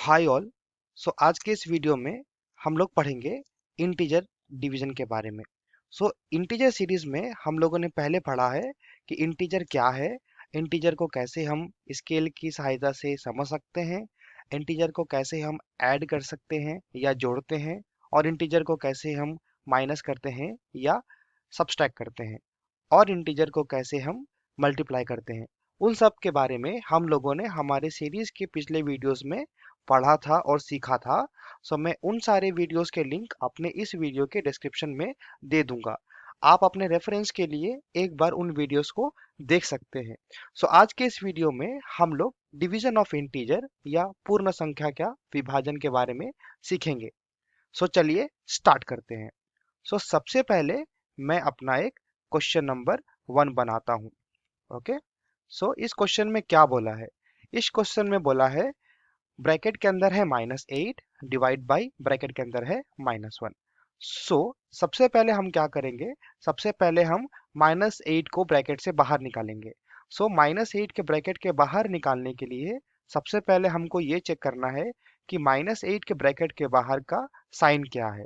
Hi all. आज के इस वीडियो में हम लोग पढ़ेंगे इंटीजर डिवीजन के बारे में। इंटीजर सीरीज में हम लोगों ने पहले पढ़ा है कि इंटीजर क्या है, इंटीजर को कैसे हम स्केल की सहायता से समझ सकते हैं, इंटीजर को कैसे हम ऐड कर सकते हैं या जोड़ते हैं, और इंटीजर को कैसे हम माइनस करते हैं या सब्सट्रैक्ट करते हैं, और इंटीजर को कैसे हम मल्टीप्लाई करते हैं। उन सब के बारे में हम लोगों ने हमारे सीरीज के पिछले वीडियोस में पढ़ा था और सीखा था। मैं उन सारे वीडियोस के लिंक अपने इस वीडियो के डिस्क्रिप्शन में दे दूंगा। आप अपने रेफरेंस के लिए एक बार उन वीडियोस को देख सकते हैं। आज के इस वीडियो में हम लोग डिवीजन ऑफ इंटीजर या पूर्ण संख्या का विभाजन के बारे में सीखेंगे। चलिए स्टार्ट करते हैं। सबसे पहले मैं अपना एक क्वेश्चन नंबर 1 बनाता हूँ। ओके। इस क्वेश्चन में क्या बोला है? इस क्वेश्चन में बोला है ब्रैकेट के अंदर है -8 डिवाइड बाई ब्रैकेट के अंदर है -1। सबसे पहले हम क्या करेंगे? सबसे पहले हम -8 को ब्रैकेट से बाहर निकालेंगे। -8 के ब्रैकेट के बाहर निकालने के लिए सबसे पहले हमको ये चेक करना है कि -8 के ब्रैकेट के बाहर का साइन क्या है।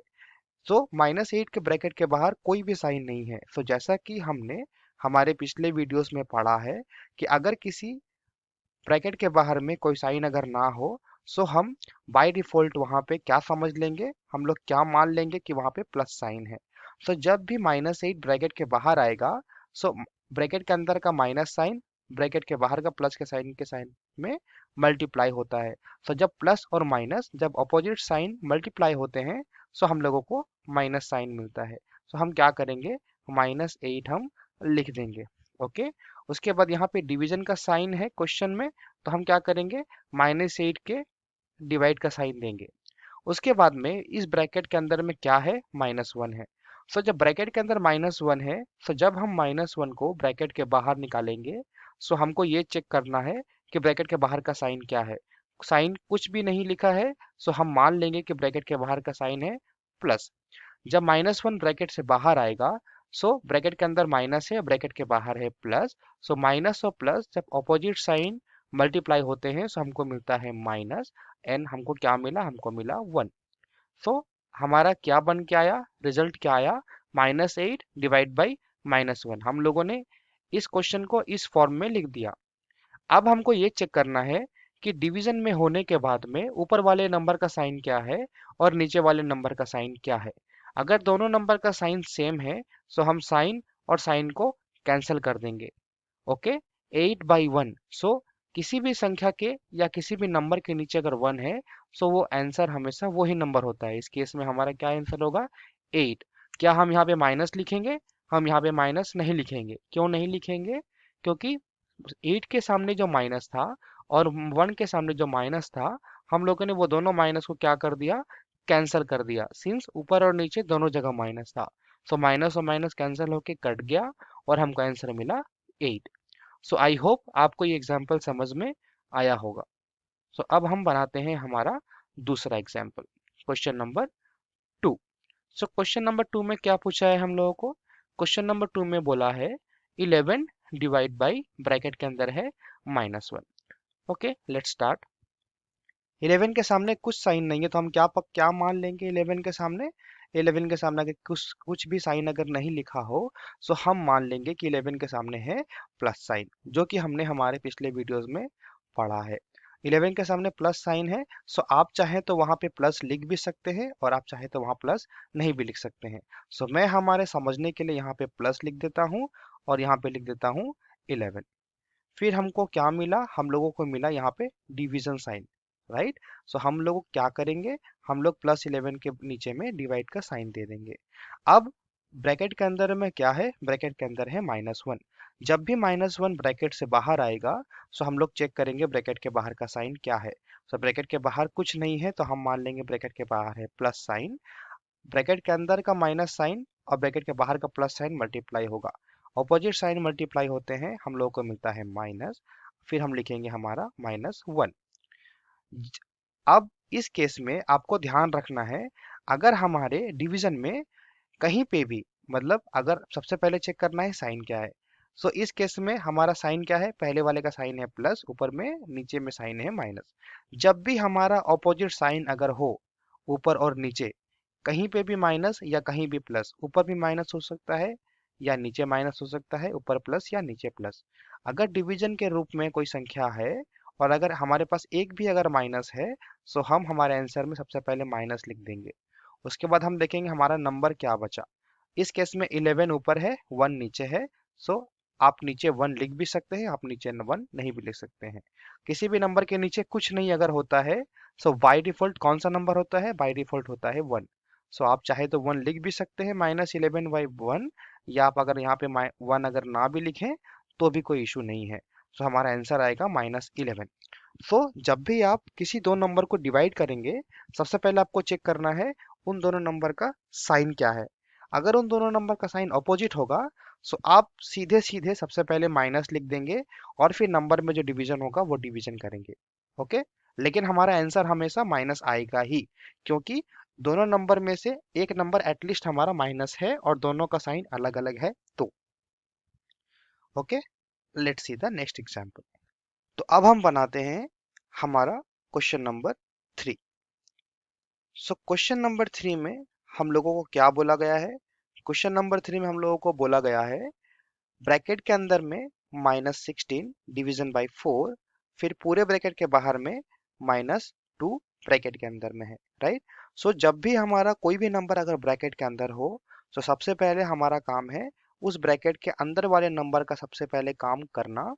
-8 के ब्रैकेट के बाहर कोई भी साइन नहीं है। जैसा कि हमने हमारे पिछले वीडियोस में पढ़ा है कि अगर किसी ब्रैकेट के बाहर में कोई साइन अगर ना हो, हम बाय डिफॉल्ट वहां पे क्या समझ लेंगे, हम लोग क्या मान लेंगे कि वहां पे प्लस साइन है। जब भी -8 ब्रैकेट के बाहर आएगा, सो ब्रैकेट के अंदर का माइनस साइन ब्रैकेट के बाहर का प्लस के साइन में मल्टीप्लाई होता है। जब प्लस और माइनस जब अपोजिट साइन मल्टीप्लाई होते हैं, हम लोगों को माइनस साइन मिलता है। हम क्या करेंगे? -8 हम लिख देंगे। ओके। उसके बाद यहाँ पे डिवीजन का साइन है क्वेश्चन में, तो हम क्या करेंगे? -8 के डिवाइड का साइन देंगे। उसके बाद में इस ब्रैकेट के अंदर में क्या है? -1 है। जब ब्रैकेट के अंदर -1 है, जब हम -1 को ब्रैकेट के बाहर निकालेंगे, हमको ये चेक करना है कि ब्रैकेट के बाहर का साइन क्या है। साइन कुछ भी नहीं लिखा है, हम मान लेंगे कि ब्रैकेट के बाहर का साइन है प्लस। जब -1 ब्रैकेट से बाहर आएगा, ब्रैकेट के अंदर माइनस है, ब्रैकेट के बाहर है प्लस। माइनस और प्लस जब ऑपोजिट साइन मल्टीप्लाई होते हैं, हमको मिलता है माइनस। एन हमको क्या मिला? हमको मिला 1। हमारा क्या बन के आया? रिजल्ट क्या आया? -8 डिवाइड बाई -1। हम लोगों ने इस क्वेश्चन को इस फॉर्म में लिख दिया। अब हमको ये चेक करना है कि डिवीजन में होने के बाद में ऊपर वाले नंबर का साइन क्या है और नीचे वाले नंबर का साइन क्या है। अगर दोनों नंबर का साइन सेम है, हम साइन और साइन को कैंसिल कर देंगे। ओके। 8/1। किसी भी संख्या के या किसी भी नंबर के नीचे अगर 1 है, वो आंसर हमेशा वही नंबर होता है। इस केस में हमारा क्या आंसर होगा? 8। क्या हम यहाँ पे माइनस लिखेंगे? हम यहाँ पे माइनस नहीं लिखेंगे। क्यों नहीं लिखेंगे? क्योंकि 8 के सामने जो माइनस था और 1 के सामने जो माइनस था, हम लोगों ने वो दोनों माइनस को क्या कर दिया? कैंसिल कर दिया। सिंस ऊपर और नीचे दोनों जगह माइनस था, माइनस और माइनस कैंसिल होके कट गया और हमको आंसर मिला 8। आई होप आपको ये एग्जाम्पल समझ में आया होगा। अब हम बनाते हैं हमारा दूसरा example, question number 2। Question number 2 में क्या पूछा है हम लोगों को? क्वेश्चन नंबर 2 में बोला है 11 डिवाइड बाई ब्रैकेट के अंदर है -1। Okay, let's start. 11 के सामने कुछ साइन नहीं है, तो हम क्या मान लेंगे? 11 के सामने 11 के सामने अगर कुछ भी साइन अगर नहीं लिखा हो, हम मान लेंगे कि 11 के सामने है प्लस साइन, जो कि हमने हमारे पिछले वीडियोस में पढ़ा है। 11 के सामने प्लस साइन है, आप चाहें तो वहां पे प्लस लिख भी सकते हैं और आप चाहे तो वहां प्लस नहीं भी लिख सकते हैं। मैं हमारे समझने के लिए यहाँ पे प्लस लिख देता हूँ और यहाँ पे लिख देता हूँ 11। फिर हमको क्या मिला? हम लोगों को मिला यहाँ पे डिवीजन साइन, राइट। हम लोग क्या करेंगे? हम लोग +11 के नीचे में डिवाइड का साइन दे देंगे। अब ब्रैकेट के अंदर में क्या है? ब्रैकेट के अंदर है -1। जब भी -1 ब्रैकेट से बाहर आएगा, हम लोग चेक करेंगे ब्रैकेट के बाहर का साइन क्या है। ब्रैकेट के बाहर कुछ नहीं है, तो हम मान लेंगे ब्रैकेट के बाहर है प्लस साइन। ब्रैकेट के अंदर का माइनस साइन और ब्रैकेट के बाहर का प्लस साइन मल्टीप्लाई होगा। ऑपोजिट साइन मल्टीप्लाई होते हैं, हम लोगों को मिलता है माइनस। फिर हम लिखेंगे हमारा -1। अब इस केस में आपको ध्यान रखना है, अगर हमारे डिवीजन में कहीं पे भी, मतलब अगर सबसे पहले चेक करना है साइन क्या है। सो इस केस में हमारा साइन क्या है, पहले वाले का साइन है प्लस, ऊपर में नीचे में साइन है माइनस। जब भी हमारा ऑपोजिट साइन अगर हो ऊपर और नीचे, कहीं पे भी माइनस या कहीं भी प्लस, ऊपर भी माइनस हो सकता है या नीचे माइनस हो सकता है, ऊपर प्लस या नीचे प्लस। अगर डिवीजन के रूप में कोई संख्या है और अगर हमारे पास एक भी अगर माइनस है, सो हम हमारे आंसर में सबसे पहले माइनस लिख देंगे। उसके बाद हम देखेंगे हमारा नंबर क्या बचा। इस केस में 11 ऊपर है, 1 नीचे है। सो आप नीचे 1 लिख भी सकते हैं, आप नीचे 1 नहीं भी लिख सकते हैं। किसी भी नंबर के नीचे कुछ नहीं अगर होता है, सो बाय डिफॉल्ट कौन सा नंबर होता है, बाय डिफॉल्ट होता है 1। सो आप चाहे तो 1 लिख भी सकते हैं, -11/1, या आप अगर यहाँ पे 1 अगर ना भी लिखें तो भी कोई इशू नहीं है। सो हमारा आंसर आएगा -11। सो जब भी आप किसी दो नंबर को डिवाइड करेंगे, सबसे पहले आपको चेक करना है उन दोनों नंबर का साइन क्या है। अगर उन दोनों नंबर का साइन अपोजिट होगा, सो आप सीधे सीधे सबसे पहले माइनस लिख देंगे और फिर नंबर में जो डिवीजन होगा वो डिवीजन करेंगे। ओके, लेकिन हमारा आंसर हमेशा माइनस आएगा ही, क्योंकि दोनों नंबर में से एक नंबर एटलीस्ट हमारा माइनस है और दोनों का साइन अलग अलग है तो। Okay, let's see the next example. तो अब हम बनाते हैं हमारा question number 3। So question number 3 में हम लोगों को क्या बोला गया है? क्वेश्चन नंबर 3 में हम लोगों को बोला गया है ब्रैकेट के अंदर में -16 डिवीजन बाय 4, फिर पूरे ब्रैकेट के बाहर में -2 ब्रैकेट के अंदर में है, राइट। सो जब भी हमारा कोई भी नंबर अगर ब्रैकेट के अंदर हो, तो सबसे पहले हमारा काम है उस ब्रैकेट के अंदर वाले नंबर का सबसे पहले काम करना।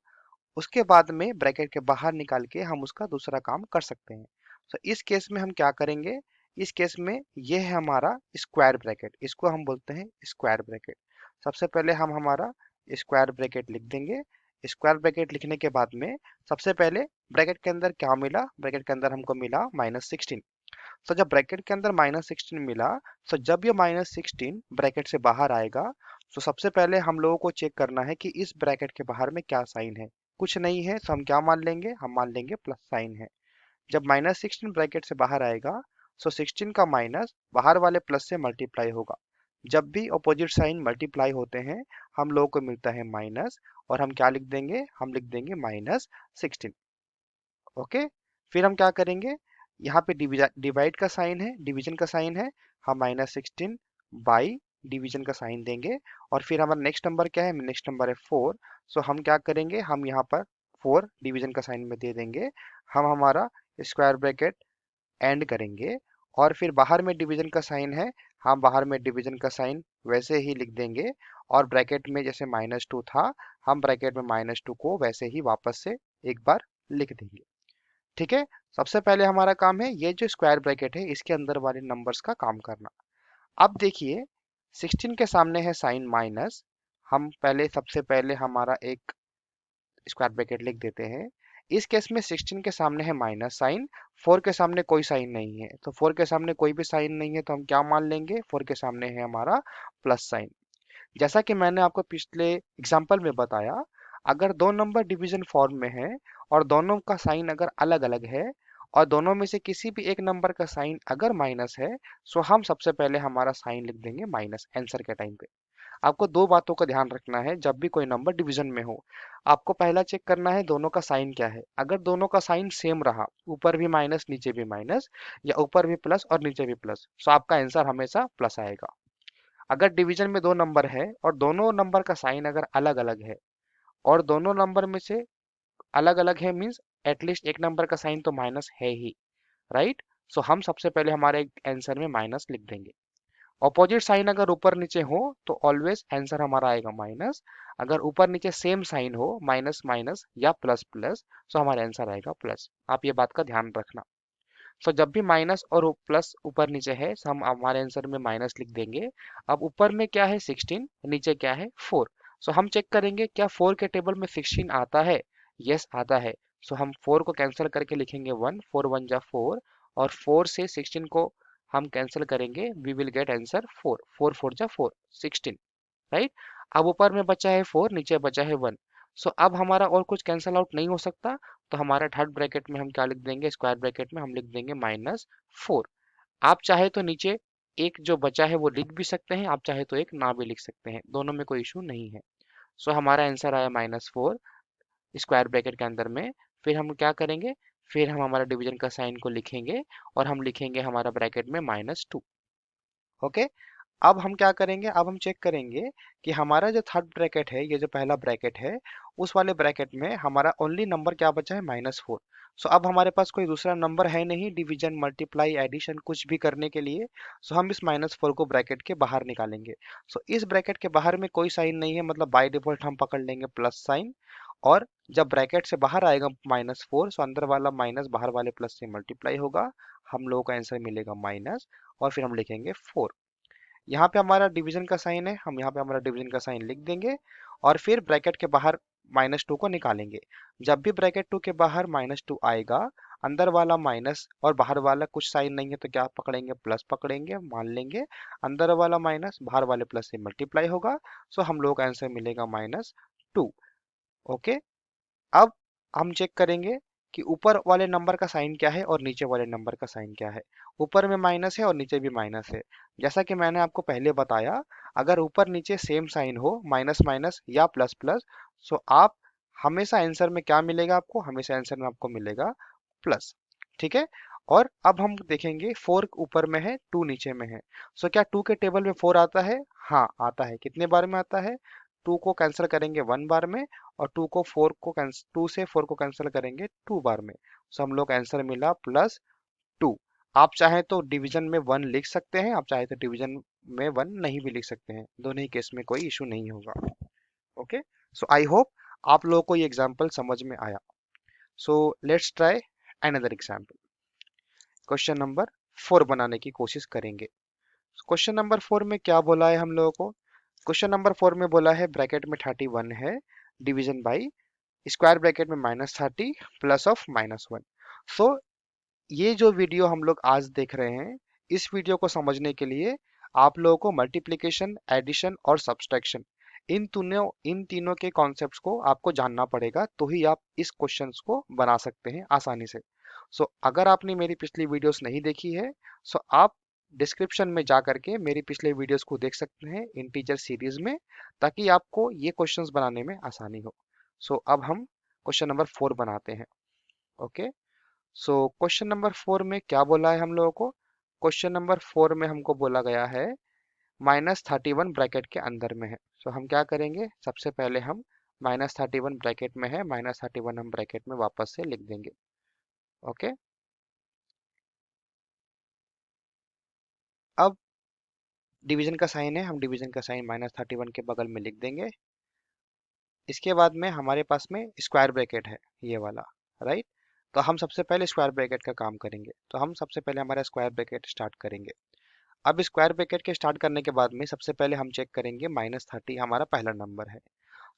उसके बाद में ब्रैकेट के बाहर निकाल के हम उसका दूसरा काम कर सकते हैं। तो इस केस में हम क्या करेंगे, इस केस में ये है हमारा स्क्वायर ब्रैकेट, इसको हम बोलते हैं स्क्वायर ब्रैकेट। सबसे पहले हम हमारा स्क्वायर ब्रैकेट लिख देंगे। स्क्वायर ब्रैकेट लिखने के बाद में सबसे पहले ब्रैकेट के अंदर क्या मिला, ब्रैकेट के अंदर हमको मिला -16। तो जब ब्रैकेट के अंदर -16 मिला, तो जब ये -16 ब्रैकेट से बाहर आएगा, तो सबसे पहले हम लोगों को चेक करना है कि इस ब्रैकेट के बाहर में क्या साइन है। कुछ नहीं है तो हम क्या मान लेंगे, हम मान लेंगे प्लस साइन है। जब -16 ब्रैकेट से बाहर आएगा, तो 16 का माइनस बाहर वाले प्लस से मल्टीप्लाई होगा। जब भी अपोजिट साइन मल्टीप्लाई होते हैं, हम लोगों को मिलता है माइनस, और हम क्या लिख देंगे, हम लिख देंगे -16। ओके, फिर हम क्या करेंगे, यहाँ पे डिवाइड का साइन है, डिवीजन का साइन है, हम -16 बाई डिवीजन का साइन देंगे। और फिर हमारा नेक्स्ट नंबर क्या है, नेक्स्ट नंबर है 4। सो हम क्या करेंगे, हम यहाँ पर 4 डिवीजन का साइन में दे देंगे। हम हमारा स्क्वायर ब्रैकेट एंड करेंगे, और फिर बाहर में डिवीजन का साइन है, हम बाहर में डिवीजन का साइन वैसे ही लिख देंगे। और ब्रैकेट में जैसे -2 था, हम ब्रैकेट में -2 को वैसे ही वापस से एक बार लिख देंगे। ठीक है, सबसे पहले हमारा काम है ये जो स्क्वायर ब्रैकेट है इसके अंदर वाले नंबर्स का काम करना। अब देखिए, 16 के सामने है साइन माइनस, हम पहले सबसे पहले हमारा एक स्क्वायर ब्रैकेट लिख देते हैं। इस केस में 16 के सामने है माइनस साइन, 4 के सामने कोई साइन नहीं है, तो 4 के सामने कोई भी साइन नहीं है तो हम क्या मान लेंगे, 4 के सामने है हमारा प्लस साइन। जैसा कि मैंने आपको पिछले एग्जाम्पल में बताया, अगर दो नंबर डिवीजन फॉर्म में है और दोनों का साइन अगर अलग अलग है और दोनों में से किसी भी एक नंबर का साइन अगर माइनस है, सो हम सबसे पहले हमारा साइन लिख देंगे माइनस आंसर के टाइम पे। आपको दो बातों का ध्यान रखना है जब भी कोई नंबर डिवीजन में हो। आपको पहला चेक करना है दोनों का साइन क्या है। अगर दोनों का साइन सेम रहा, ऊपर भी माइनस नीचे भी माइनस, या ऊपर भी प्लस और नीचे भी प्लस, सो आपका आंसर हमेशा प्लस आएगा। अगर डिवीजन में दो नंबर है और दोनों नंबर का साइन अगर अलग अलग है, और दोनों नंबर में से अलग अलग है मीन्स एटलीस्ट एक नंबर का साइन तो माइनस है ही, राइट। सो हम सबसे पहले हमारे आंसर में माइनस लिख देंगे। ऑपोजिट साइन अगर ऊपर नीचे हो तो ऑलवेज आंसर हमारा आएगा माइनस। अगर ऊपर नीचे सेम साइन हो, माइनस माइनस या प्लस प्लस, तो हमारा आंसर आएगा प्लस। आप ये बात का ध्यान रखना। सो जब भी माइनस और प्लस ऊपर नीचे है, so हम हमारे आंसर में माइनस लिख देंगे। अब ऊपर में क्या है 16, नीचे क्या है 4। सो हम चेक करेंगे क्या 4 के टेबल में 16 आता है। यस आता है। सो हम 4 को कैंसिल करके लिखेंगे 1, 4 1 जा 4, और 4 से 16 को हम कैंसिल करेंगे, वी विल गेट आंसर 4, 4 4 जा 4, 16, राइट। अब ऊपर में बचा है 4, नीचे बचा है 1। सो अब हमारा और कुछ कैंसिल आउट नहीं हो सकता, तो हमारा थर्ड ब्रैकेट में हम क्या लिख देंगे, स्क्वायर ब्रैकेट में हम लिख देंगे -4। आप चाहे तो नीचे एक जो बचा है वो लिख भी सकते हैं, आप चाहे तो एक ना भी लिख सकते हैं, दोनों में कोई इशू नहीं है। सो हमारा आंसर आया -4 स्क्वायर ब्रैकेट के अंदर में। फिर हम क्या करेंगे, फिर हम हमारा डिवीजन का साइन को लिखेंगे और हम लिखेंगे हमारा ब्रैकेट में -2। ओके। अब हम क्या करेंगे, अब हम चेक करेंगे कि हमारा जो थर्ड ब्रैकेट है, ये जो पहला ब्रैकेट है, उस वाले ब्रैकेट में हमारा ओनली नंबर क्या बचा है, -4। सो अब हमारे पास कोई दूसरा नंबर है नहीं डिवीजन मल्टीप्लाई एडिशन कुछ भी करने के लिए। सो हम इस -4 को ब्रैकेट के बाहर निकालेंगे। सो इस ब्रैकेट के बाहर में कोई साइन नहीं है, मतलब बाय डिफॉल्ट हम पकड़ लेंगे प्लस साइन। और जब ब्रैकेट से बाहर आएगा -4, सो अंदर वाला माइनस बाहर वाले प्लस से मल्टीप्लाई होगा, हम लोगों का आंसर मिलेगा माइनस, और फिर हम लिखेंगे 4। यहाँ पे हमारा डिवीजन का साइन है, हम यहाँ पे हमारा डिवीजन का साइन लिख देंगे और फिर ब्रैकेट के बाहर -2 को निकालेंगे। जब भी ब्रैकेट 2 के बाहर -2 आएगा, अंदर वाला माइनस और बाहर वाला कुछ साइन नहीं है तो क्या पकड़ेंगे, प्लस पकड़ेंगे, मान लेंगे। अंदर वाला माइनस बाहर वाले प्लस से मल्टीप्लाई होगा, सो हम लोग का आंसर मिलेगा -2। ओके। अब हम चेक करेंगे कि ऊपर वाले नंबर का साइन क्या है और नीचे वाले नंबर का साइन क्या है। ऊपर में माइनस है और नीचे भी माइनस है। जैसा कि मैंने आपको पहले बताया, अगर ऊपर नीचे सेम साइन हो, माइनस माइनस या प्लस प्लस, सो आप हमेशा आंसर में क्या मिलेगा आपको, हमेशा आंसर में आपको मिलेगा प्लस। ठीक है। और अब हम देखेंगे 4 ऊपर में है, 2 नीचे में है। सो क्या 2 के टेबल में 4 आता है? हाँ आता है। कितने बार में आता है? 2 को कैंसिल करेंगे 1 बार में, और 2 से 4 को कैंसिल करेंगे 2 बार में। सो हम लोग आंसर मिला +2। आप चाहें तो डिवीजन में 1 लिख सकते हैं, आप चाहे तो डिवीजन में 1 नहीं भी लिख सकते हैं, दोनों ही केस में कोई इशू नहीं होगा। ओके। सो आई होप आप लोगों को ये एग्जाम्पल समझ में आया। So let's try another example. Question number 4 बनाने की कोशिश करेंगे। क्वेश्चन नंबर 4 में क्या बोला है हम लोगों को? क्वेश्चन नंबर 4 में बोला है ब्रैकेट में 31 है, डिवीजन बाई स्क्वायर ब्रैकेट में -30 प्लस ऑफ -1। सो ये जो वीडियो हम लोग आज देख रहे हैं, इस वीडियो को समझने के लिए आप लोगों को मल्टीप्लिकेशन, एडिशन और सब्सट्रैक्शन, इन तीनों के कॉन्सेप्ट्स को आपको जानना पड़ेगा, तो ही आप इस क्वेश्चंस को बना सकते हैं आसानी से। सो अगर आपने मेरी पिछली वीडियोस नहीं देखी है, सो आप डिस्क्रिप्शन में जा करके मेरी पिछले वीडियोस को देख सकते हैं इंटीजर सीरीज में, ताकि आपको ये क्वेश्चंस बनाने में आसानी हो। सो अब हम क्वेश्चन नंबर 4 बनाते हैं। ओके। सो क्वेश्चन नंबर 4 में क्या बोला है हम लोगों को? क्वेश्चन नंबर 4 में हमको बोला गया है -31 ब्रैकेट के अंदर में है। सो हम क्या करेंगे, सबसे पहले हम -31 ब्रैकेट में है, -31 हम ब्रैकेट में वापस से लिख देंगे। ओके। अब डिवीजन का साइन है, हम डिवीजन का साइन -31 के बगल में लिख देंगे। इसके बाद में हमारे पास में स्क्वायर ब्रैकेट है, ये वाला, राइट। तो हम सबसे पहले स्क्वायर ब्रैकेट का काम करेंगे, तो हम सबसे पहले हमारा स्क्वायर ब्रैकेट स्टार्ट करेंगे। अब स्क्वायर ब्रैकेट के स्टार्ट करने के बाद में सबसे पहले हम चेक करेंगे -30 हमारा पहला नंबर है।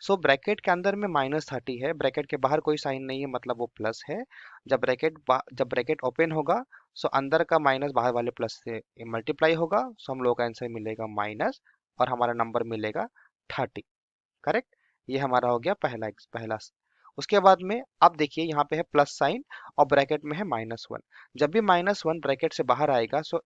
सो ब्रैकेट के अंदर में -30 है, ब्रैकेट के बाहर कोई साइन नहीं है, मतलब वो प्लस है। जब ब्रैकेट ओपन होगा, सो अंदर का माइनस बाहर वाले प्लस से मल्टीप्लाई होगा, सो हम लोग का आंसर मिलेगा माइनस, और हमारा नंबर मिलेगा 30। करेक्ट। ये हमारा हो गया पहला। उसके बाद में अब देखिए यहाँ पे है प्लस साइन और ब्रैकेट में है -1। जब भी -1 ब्रैकेट से बाहर आएगा, सो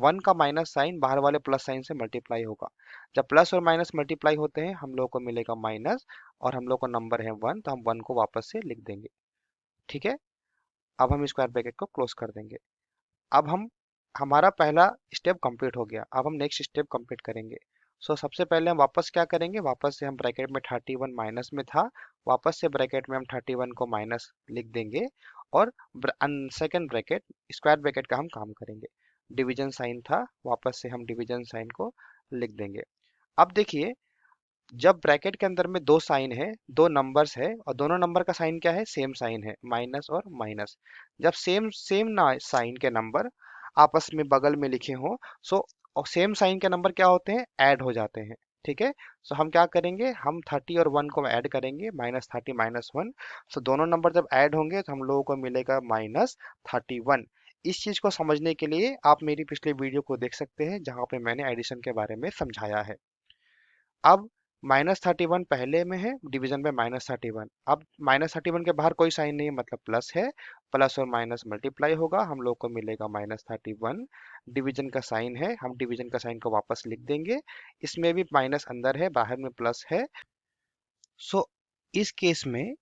1 का माइनस साइन बाहर वाले प्लस साइन से मल्टीप्लाई होगा। जब प्लस और माइनस मल्टीप्लाई होते हैं, हम लोग को मिलेगा माइनस, और हम लोग को नंबर है 1, तो हम 1 को वापस से लिख देंगे। ठीक है। अब हम स्क्वायर ब्रैकेट को क्लोज कर देंगे। अब हम हमारा पहला स्टेप कंप्लीट हो गया, अब हम नेक्स्ट स्टेप कंप्लीट करेंगे। सो सबसे पहले हम वापस क्या करेंगे, वापस से हम ब्रैकेट में 31 माइनस में था, वापस से ब्रैकेट में हम 31 को माइनस लिख देंगे, और सेकंड ब्रैकेट स्क्वायर ब्रैकेट का हम काम करेंगे। डिवीजन साइन था, वापस से हम डिवीजन साइन को लिख देंगे। अब देखिए, जब ब्रैकेट के अंदर में दो साइन है, दो नंबर्स है, और दोनों नंबर का साइन क्या है, सेम साइन है, माइनस और माइनस। जब सेम सेम ना साइन के नंबर आपस में बगल में लिखे हों, सो सेम साइन के नंबर क्या होते हैं, ऐड हो जाते हैं। ठीक है। सो हम क्या करेंगे, हम 30 और 1 को ऐड करेंगे, -30 -1। सो दोनों नंबर जब ऐड होंगे तो हम लोगों को मिलेगा -31। इस चीज को समझने के लिए आप मेरी पिछले वीडियो को देख सकते हैं, जहां पे मैंने एडिशन के बारे में समझाया है। अब -31 पहले में है, डिवीजन में -31। अब -31 के बाहर कोई साइन नहीं है, मतलब प्लस है। प्लस और माइनस मल्टीप्लाई होगा, हम लोग को मिलेगा -31। डिवीजन का साइन है, हम डिवीजन का साइन को वापस लिख देंगे। इसमें भी माइनस अंदर है, बाहर में प्लस है। सो इस केस में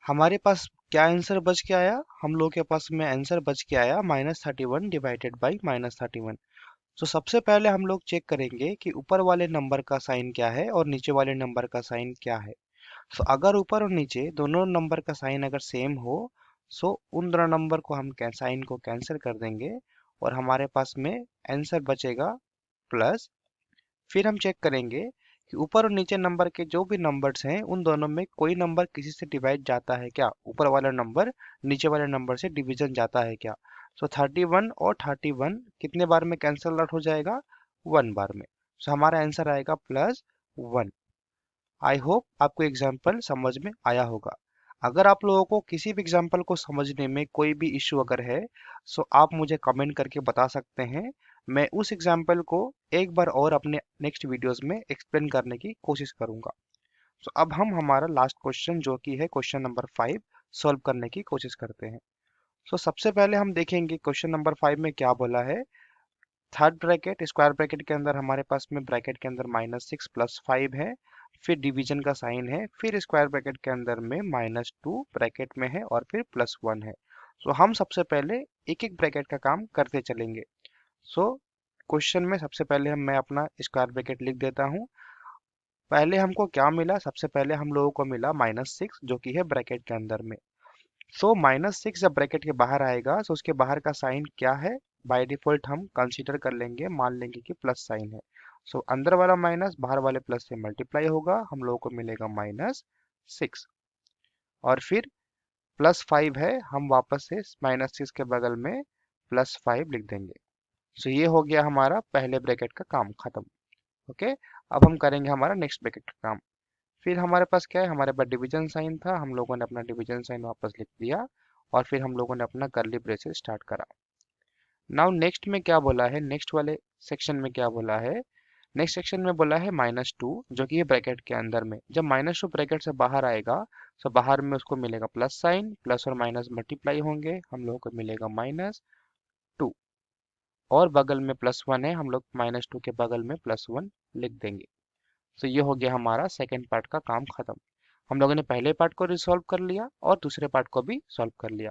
हमारे पास क्या आंसर बच के आया, हम लोग के पास में आंसर बच के आया -31 डिवाइडेड बाई -31। तो सबसे पहले हम लोग चेक करेंगे कि ऊपर वाले नंबर का साइन क्या है और नीचे वाले नंबर का साइन क्या है। तो अगर ऊपर और नीचे दोनों नंबर का साइन अगर सेम हो, सो उन दोनों नंबर को हम साइन को कैंसिल कर देंगे और हमारे पास में आंसर बचेगा प्लस। फिर हम चेक करेंगे कि ऊपर और नीचे नंबर के जो भी नंबर्स हैं उन दोनों में कोई नंबर किसी से डिवाइड जाता है क्या, ऊपर वाला नंबर नीचे वाले नंबर से डिवीजन जाता है क्या। सो 31 और 31 कितने बार में कैंसल आउट हो जाएगा, 1 बार में। सो हमारा आंसर आएगा +1। आई होप आपको एग्जाम्पल समझ में आया होगा। अगर आप लोगों को किसी भी एग्जाम्पल को समझने में कोई भी इश्यू अगर है, सो आप मुझे कमेंट करके बता सकते हैं। मैं उस एग्जाम्पल को एक बार और अपने नेक्स्ट वीडियोस में एक्सप्लेन करने की कोशिश करूंगा। सो अब हम हमारा लास्ट क्वेश्चन जो कि है क्वेश्चन नंबर 5 सॉल्व करने की कोशिश करते हैं। सो सबसे पहले हम देखेंगे क्वेश्चन नंबर 5 में क्या बोला है। थर्ड ब्रैकेट स्क्वायर ब्रैकेट के अंदर हमारे पास में ब्रैकेट के अंदर -6 + 5 है, फिर डिवीजन का साइन है, फिर स्क्वायर ब्रैकेट के अंदर में -2 ब्रैकेट में है और फिर +1 है। सो हम सबसे पहले एक एक ब्रैकेट का काम करते चलेंगे। सो क्वेश्चन में सबसे पहले मैं अपना स्क्वायर ब्रैकेट लिख देता हूँ। पहले हमको क्या मिला, सबसे पहले हम लोगों को मिला -6 जो कि है ब्रैकेट के अंदर में। सो -6 जब ब्रैकेट के बाहर आएगा तो उसके बाहर का साइन क्या है, बाय डिफॉल्ट हम कंसीडर कर लेंगे, मान लेंगे कि प्लस साइन है। सो अंदर वाला माइनस बाहर वाले प्लस से मल्टीप्लाई होगा, हम लोगों को मिलेगा -6। और फिर +5 है, हम वापस से -6 के बगल में +5 लिख देंगे। सो ये हो गया हमारा पहले ब्रैकेट का काम खत्म। ओके, अब हम करेंगे हमारा नेक्स्ट ब्रैकेट का काम। फिर हमारे पास क्या है, हमारे पास डिवीजन साइन था, हम लोगों ने अपना डिवीजन साइन वापस लिख दिया और फिर हम लोगों ने अपना कर्ली ब्रेसेस स्टार्ट करा। नाउ नेक्स्ट में क्या बोला है, नेक्स्ट वाले सेक्शन में क्या बोला है, नेक्स्ट सेक्शन में बोला है -2 जो कि ये ब्रैकेट के अंदर में, जब -2 ब्रैकेट से बाहर आएगा तो बाहर में उसको मिलेगा प्लस साइन, प्लस और माइनस मल्टीप्लाई होंगे, हम लोगों को मिलेगा -2 और बगल में +1 है, हम लोग -2 के बगल में +1 लिख देंगे। तो ये हो गया हमारा सेकेंड पार्ट का काम खत्म। हम लोगों ने पहले पार्ट को रिसॉल्व कर लिया और दूसरे पार्ट को भी सॉल्व कर लिया।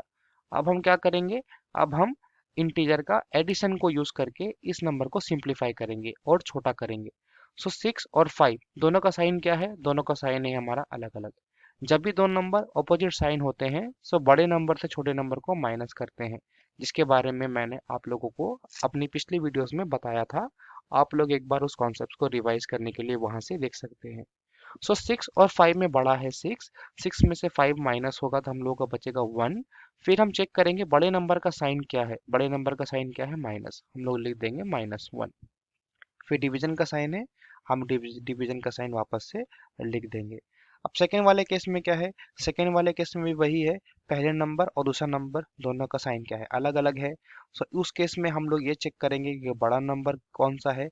अब हम क्या करेंगे, अब हम इंटीजर का एडिशन को यूज करके इस नंबर को सिंप्लीफाई करेंगे और छोटा करेंगे। सो 6 और 5 दोनों का साइन क्या है, दोनों का साइन है हमारा अलग अलग। जब भी दो नंबर ऑपोजिट साइन होते हैं सो बड़े नंबर से छोटे नंबर को माइनस करते हैं, जिसके बारे में मैंने आप लोगों को अपनी पिछली वीडियोस में बताया था। आप लोग एक बार उस कॉन्सेप्ट को रिवाइज करने के लिए वहां से देख सकते हैं। सो 6 और 5 में बड़ा है 6, 6 में से 5 माइनस होगा तो हम लोगों का बचेगा 1। फिर हम चेक करेंगे बड़े नंबर का साइन क्या है, बड़े नंबर का साइन क्या है माइनस, हम लोग लिख देंगे -1। फिर डिवीजन का साइन है, हम डिवीजन का साइन वापस से लिख देंगे। अब सेकेंड वाले केस में क्या है, सेकेंड वाले केस में भी वही है, पहले नंबर और दूसरा नंबर दोनों का साइन क्या है, अलग अलग है। सो उस केस में हम लोग ये चेक करेंगे कि बड़ा नंबर कौन सा है,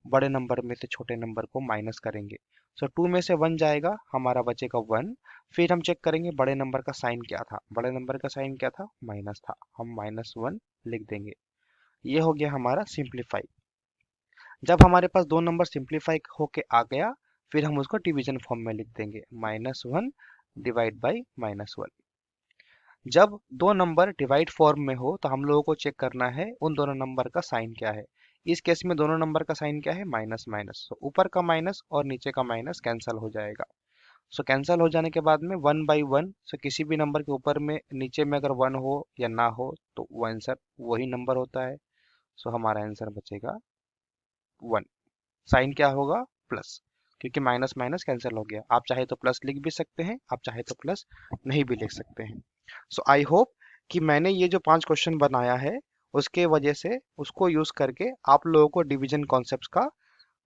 बड़े नंबर में से छोटे नंबर को माइनस करेंगे। सो 2 में से 1 जाएगा, हमारा बचेगा 1। फिर हम चेक करेंगे बड़े नंबर का साइन क्या था, बड़े नंबर का साइन क्या था, माइनस था, हम -1 लिख देंगे। ये हो गया हमारा सिंप्लीफाई। जब हमारे पास दो नंबर सिंप्लीफाई होके आ गया, फिर हम उसको डिवीजन फॉर्म में लिख देंगे, -1 डिवाइड बाई -1। जब दो नंबर डिवाइड फॉर्म में हो तो हम लोगों को चेक करना है उन दोनों नंबर का साइन क्या है। इस केस में दोनों नंबर का साइन क्या है, माइनस माइनस। तो ऊपर का माइनस और नीचे का माइनस कैंसल हो जाएगा। सो कैंसल हो जाने के बाद में 1/1, सो किसी भी नंबर के ऊपर में नीचे में अगर 1 हो या ना हो तो वो आंसर वही नंबर होता है। सो हमारा आंसर बचेगा 1। साइन क्या होगा, प्लस, क्योंकि माइनस माइनस कैंसिल हो गया। आप चाहे तो प्लस लिख भी सकते हैं, आप चाहे तो प्लस नहीं भी लिख सकते हैं। सो आई होप कि मैंने ये जो 5 क्वेश्चन बनाया है उसके वजह से उसको यूज करके आप लोगों को डिवीजन कॉन्सेप्ट्स का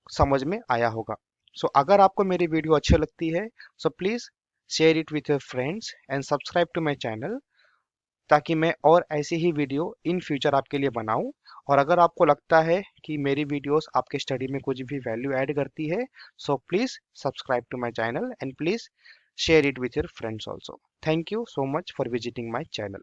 समझ में आया होगा। सो अगर आपको मेरी वीडियो अच्छी लगती है so please share it with your friends and subscribe to my channel, ताकि मैं और ऐसी ही वीडियो इन फ्यूचर आपके लिए बनाऊं। और अगर आपको लगता है कि मेरी वीडियोस आपके स्टडी में कुछ भी वैल्यू ऐड करती है, so please subscribe to my channel and please share it with your friends also. Thank you so much for visiting my channel.